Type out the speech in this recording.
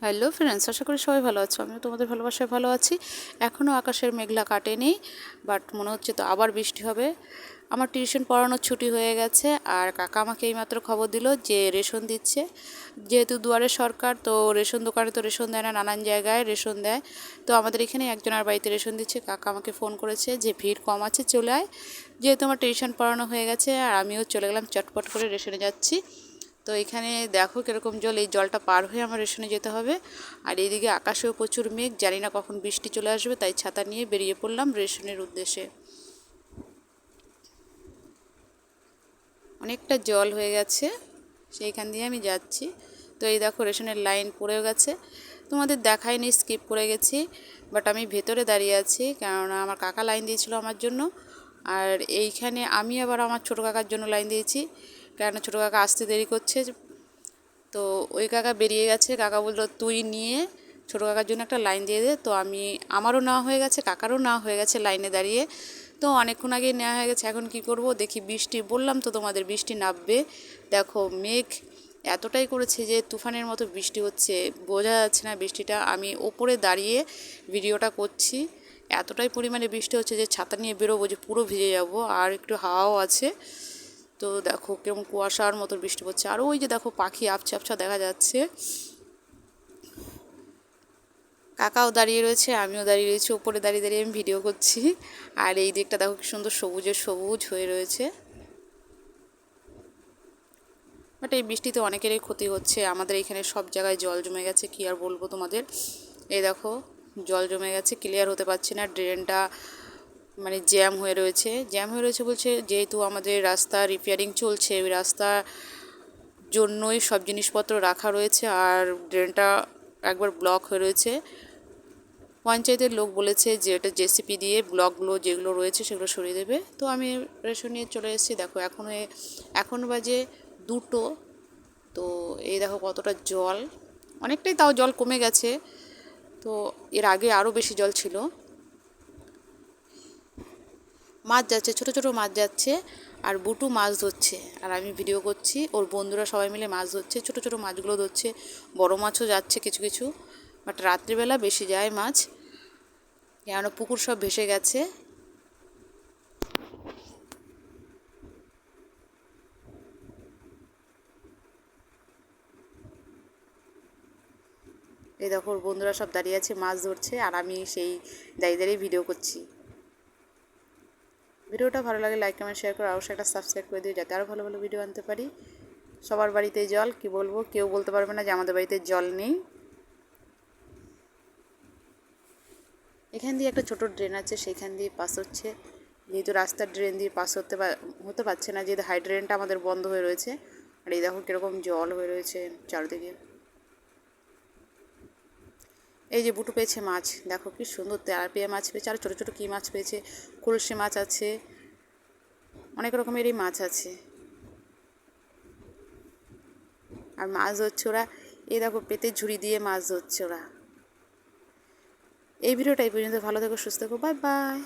Hello friends, আশা করি সবাই ভালো আছো। আমিও তোমাদের ভালোবাসায় ভালো আছি। এখনও আকাশের মেঘলা কাটেনি, বাট মনে হচ্ছে তো আবার বৃষ্টি হবে। আমার টিউশন পড়ানোর ছুটি হয়ে গেছে, আর কাকা আমাকে এইমাত্র খবর দিল যে রেশন দিচ্ছে। যেহেতু দুয়ারে সরকার, তো রেশন দোকানে তো রেশন দেয় না, নানান জায়গায় রেশন দেয়। তো আমাদের এখানে একজনের বাড়িতে রেশন দিচ্ছে। কাকা আমাকে ফোন করেছে যে ভিড় কম আছে, চলে আয়। যেহেতু আমার টিউশন পড়ানো হয়ে গেছে, আর আমিও চলে গেলাম, চটপট করে রেশনে যাচ্ছি। তো এখানে দেখো কীরকম জল, এই জলটা পার হয়ে আমার রেশনে যেতে হবে। আর এইদিকে আকাশেও প্রচুর মেঘ, জানি না কখন বৃষ্টি চলে আসবে, তাই ছাতা নিয়ে বেরিয়ে পড়লাম রেশনের উদ্দেশ্যে। অনেকটা জল হয়ে গেছে, সেইখান দিয়ে আমি যাচ্ছি। তো এই দেখো রেশনের লাইন পড়েও গেছে, তোমাদের দেখায়নি, স্কিপ করে গেছি। বাট আমি ভেতরে দাঁড়িয়ে আছি, কেননা আমার কাকা লাইন দিয়েছিল আমার জন্য। আর এইখানে আমি আবার আমার ছোটো কাকার জন্য লাইন দিয়েছি, কেননা ছোটো কাকা আসতে দেরি করছে। তো ওই কাকা বেরিয়ে গেছে, কাকা বললো তুই নিয়ে ছোটো কাকার জন্য একটা লাইন দিয়ে দে। তো আমারও নেওয়া হয়ে গেছে, কাকারও নেওয়া হয়ে গেছে লাইনে দাঁড়িয়ে। তো অনেকক্ষণ আগেই নেওয়া হয়ে গেছে, এখন কি করব দেখি। বৃষ্টি, বললাম তো তোমাদের বৃষ্টি নামবে। দেখো মেঘ এতটাই করেছে যে তুফানের মতো বৃষ্টি হচ্ছে, বোঝা যাচ্ছে না বৃষ্টিটা। আমি ওপরে দাঁড়িয়ে ভিডিওটা করছি, এতটাই পরিমাণে বৃষ্টি হচ্ছে যে ছাতা নিয়ে বেরোবো যে পুরো ভিজে যাব। আর একটু হাওয়াও আছে। তো দেখো কেমন কুয়াশার মতো বৃষ্টি পড়ছে, আর ওই যে দেখো পাখি আবছা আবছা দেখা যাচ্ছে। কাকাও দাঁড়িয়ে রয়েছে, আমিও দাঁড়িয়ে রয়েছি, উপরে দাঁড়িয়ে দাঁড়িয়ে আমি ভিডিও করছি। আর এই দিকটা দেখো কি সুন্দর সবুজের সবুজ হয়ে রয়েছে। বাট এই বৃষ্টিতে অনেকেরই ক্ষতি হচ্ছে, আমাদের এখানে সব জায়গায় জল জমে গেছে, কি আর বলবো তোমাদের। এই দেখো জল জমে গেছে, ক্লিয়ার হতে পারছি না, ড্রেনটা মানে জ্যাম হয়ে রয়েছে বলছে, যেহেতু আমাদের রাস্তা রিপেয়ারিং চলছে, ওই রাস্তা জন্যই সব জিনিসপত্র রাখা রয়েছে, আর ড্রেনটা একবার ব্লক হয়ে রয়েছে। পঞ্চায়েতের লোক বলেছে যে এটা জেসিপি দিয়ে ব্লকগুলো যেগুলো রয়েছে সেগুলো সরিয়ে দেবে। তো আমি রেশন নিয়ে চলে এসেছি। দেখো এখন বাজে 2টো। তো এই দেখো কতটা জল, অনেকটাই তাও জল কমে গেছে। তো এর আগে আরও বেশি জল ছিল। মাছ যাচ্ছে, ছোট ছোট মাছ যাচ্ছে, আর বুটু মাছ ধরছে, আর আমি ভিডিও করছি। ওর বন্ধুরা সবাই মিলে মাছ ধরছে, ছোট ছোট মাছগুলো ধরছে। বড় মাছও যাচ্ছে কিছু কিছু, বাট রাত্রিবেলা বেশি যায় মাছ, কেন পুকুর সব ভেসে গেছে। এই দেখো ওর বন্ধুরা সব দাঁড়িয়ে আছে, মাছ ধরছে, আর আমি সেই দাঁড়িয়ে দাঁড়িয়ে ভিডিও করছি। ভিডিওটা ভালো লাগে লাইক কমেন্ট শেয়ার করে অবশ্যই একটা সাবস্ক্রাইব করে দিও, যাতে আরও ভালো ভালো ভিডিও আনতে পারি। সবার বাড়িতে জল, কি বলবো, কেউ বলতে পারবে না যে আমাদের বাড়িতে জল নেই। এখান দিয়ে একটা ছোট ড্রেন আছে, সেইখান দিয়ে পাস হচ্ছে। যেহেতু রাস্তার ড্রেন দিয়ে পাস হতে পারছে না, যেহেতু হাই ড্রেনটা আমাদের বন্ধ হয়ে রয়েছে। আর এই দেখো কীরকম জল হয়ে রয়েছে চারদিকে। এই যে বুটু পেয়েছে মাছ, দেখো কি সুন্দর তেলাপিয়া মাছ পেয়েছে, আর ছোটো ছোটো কী মাছ পেয়েছে, কলসি মাছ আছে, অনেক রকমেরই মাছ আছে। আর মাছ ধরছে ওরা, এই দেখো পেটের ঝুড়ি দিয়ে মাছ ধরছে ওরা। এই ভিডিওটা এই পর্যন্ত, ভালো থেকো, সুস্থ থেকো, বাই বাই।